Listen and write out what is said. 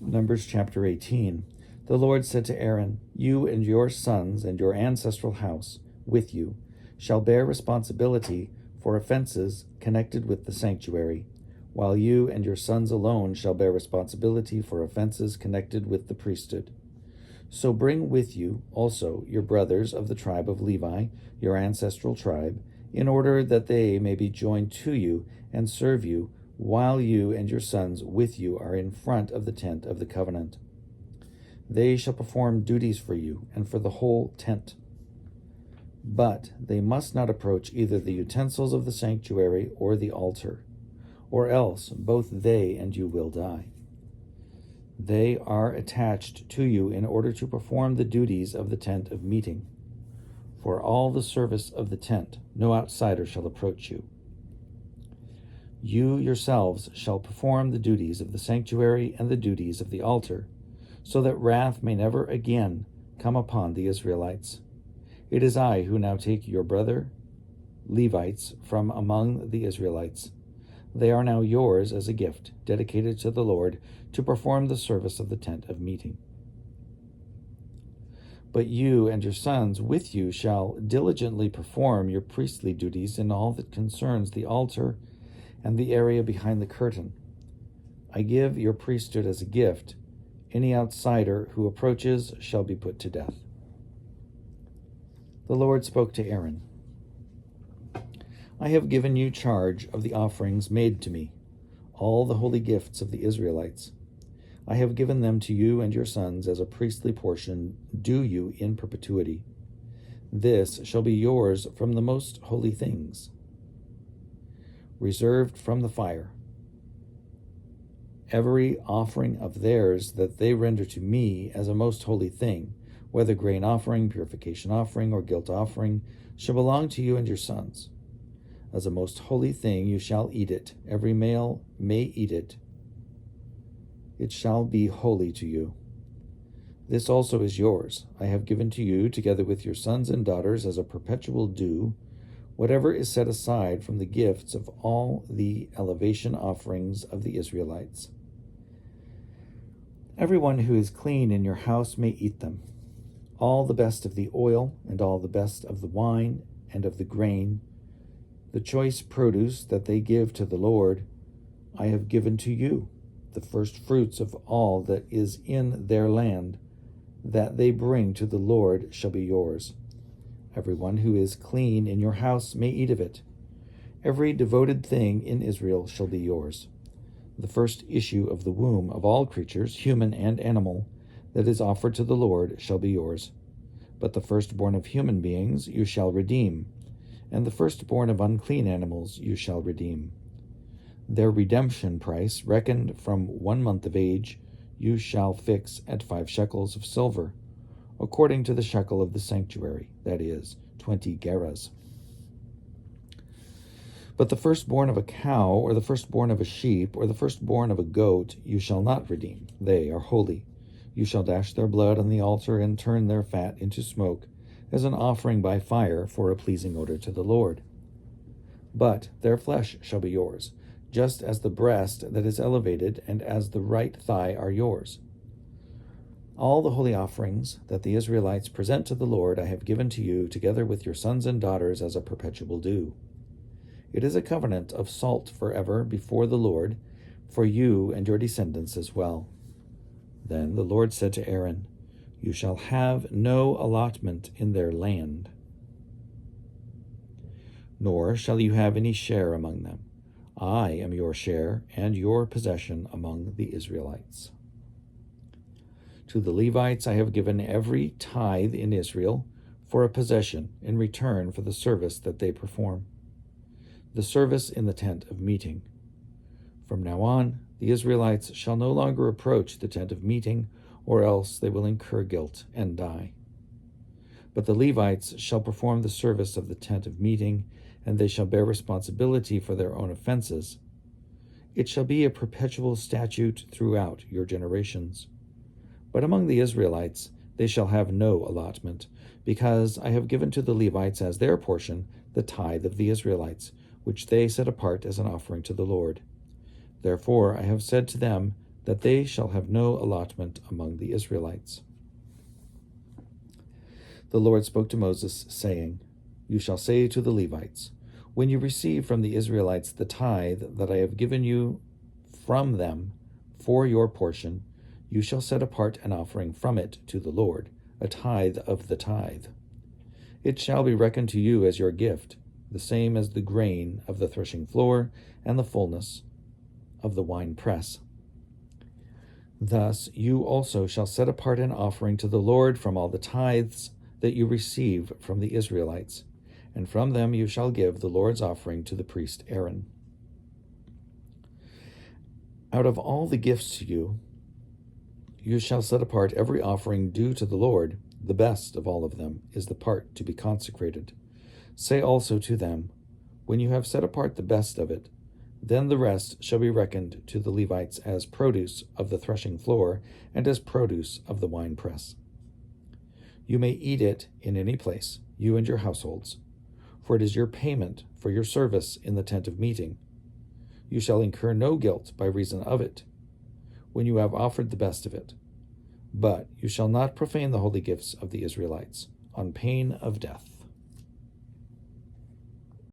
Numbers chapter 18. The Lord said to Aaron, "You and your sons and your ancestral house with you shall bear responsibility for offenses connected with the sanctuary, while you and your sons alone shall bear responsibility for offenses connected with the priesthood. So bring with you also your brothers of the tribe of Levi, your ancestral tribe, in order that they may be joined to you and serve you, while you and your sons with you are in front of the tent of the covenant. They shall perform duties for you and for the whole tent. But they must not approach either the utensils of the sanctuary or the altar, or else both they and you will die. They are attached to you in order to perform the duties of the tent of meeting. For all the service of the tent, no outsider shall approach you. You yourselves shall perform the duties of the sanctuary and the duties of the altar, so that wrath may never again come upon the Israelites. It is I who now take your brother Levites from among the Israelites. They are now yours as a gift, dedicated to the Lord, to perform the service of the tent of meeting. But you and your sons with you shall diligently perform your priestly duties in all that concerns the altar and the area behind the curtain. I give your priesthood as a gift. Any outsider who approaches shall be put to death." The Lord spoke to Aaron, "I have given you charge of the offerings made to me, all the holy gifts of the Israelites. I have given them to you and your sons as a priestly portion due you in perpetuity. This shall be yours from the most holy things, reserved from the fire. Every offering of theirs that they render to me as a most holy thing, whether grain offering, purification offering, or guilt offering, shall belong to you and your sons. As a most holy thing you shall eat it. Every male may eat it. It shall be holy to you. This also is yours. I have given to you, together with your sons and daughters, as a perpetual due, whatever is set aside from the gifts of all the elevation offerings of the Israelites. Everyone who is clean in your house may eat them. All the best of the oil, and all the best of the wine, and of the grain, the choice produce that they give to the Lord, I have given to you. The first fruits of all that is in their land, that they bring to the Lord, shall be yours. Everyone who is clean in your house may eat of it. Every devoted thing in Israel shall be yours. The first issue of the womb of all creatures, human and animal, that is offered to the Lord shall be yours. But the firstborn of human beings you shall redeem, and the firstborn of unclean animals you shall redeem. Their redemption price, reckoned from 1 month of age, you shall fix at 5 shekels of silver, according to the shekel of the sanctuary, that is, 20 gerahs. But the firstborn of a cow, or the firstborn of a sheep, or the firstborn of a goat, you shall not redeem. They are holy. You shall dash their blood on the altar and turn their fat into smoke, as an offering by fire for a pleasing odor to the Lord. But their flesh shall be yours, just as the breast that is elevated and as the right thigh are yours. All the holy offerings that the Israelites present to the Lord I have given to you, together with your sons and daughters, as a perpetual due. It is a covenant of salt forever before the Lord, for you and your descendants as well." Then the Lord said to Aaron, "You shall have no allotment in their land, nor shall you have any share among them. I am your share and your possession among the Israelites. To the Levites I have given every tithe in Israel for a possession in return for the service that they perform, the service in the tent of meeting. From now on, the Israelites shall no longer approach the tent of meeting, or else they will incur guilt and die. But the Levites shall perform the service of the tent of meeting, and they shall bear responsibility for their own offenses. It shall be a perpetual statute throughout your generations. But among the Israelites they shall have no allotment, because I have given to the Levites as their portion the tithe of the Israelites, which they set apart as an offering to the Lord. Therefore I have said to them that they shall have no allotment among the Israelites. The Lord spoke to Moses, saying, You shall say to the Levites, When you receive from the Israelites the tithe that I have given you from them for your portion, you shall set apart an offering from it to the Lord, a tithe of the tithe. It shall be reckoned to you as your gift, the same as the grain of the threshing floor and the fullness of the winepress. Thus you also shall set apart an offering to the Lord from all the tithes that you receive from the Israelites, and from them you shall give the Lord's offering to the priest Aaron. Out of all the gifts to you, you shall set apart every offering due to the Lord. The best of all of them is the part to be consecrated. Say also to them, When you have set apart the best of it, then the rest shall be reckoned to the Levites as produce of the threshing floor and as produce of the winepress. You may eat it in any place, you and your households, for it is your payment for your service in the tent of meeting. You shall incur no guilt by reason of it, when you have offered the best of it. But you shall not profane the holy gifts of the Israelites, on pain of death.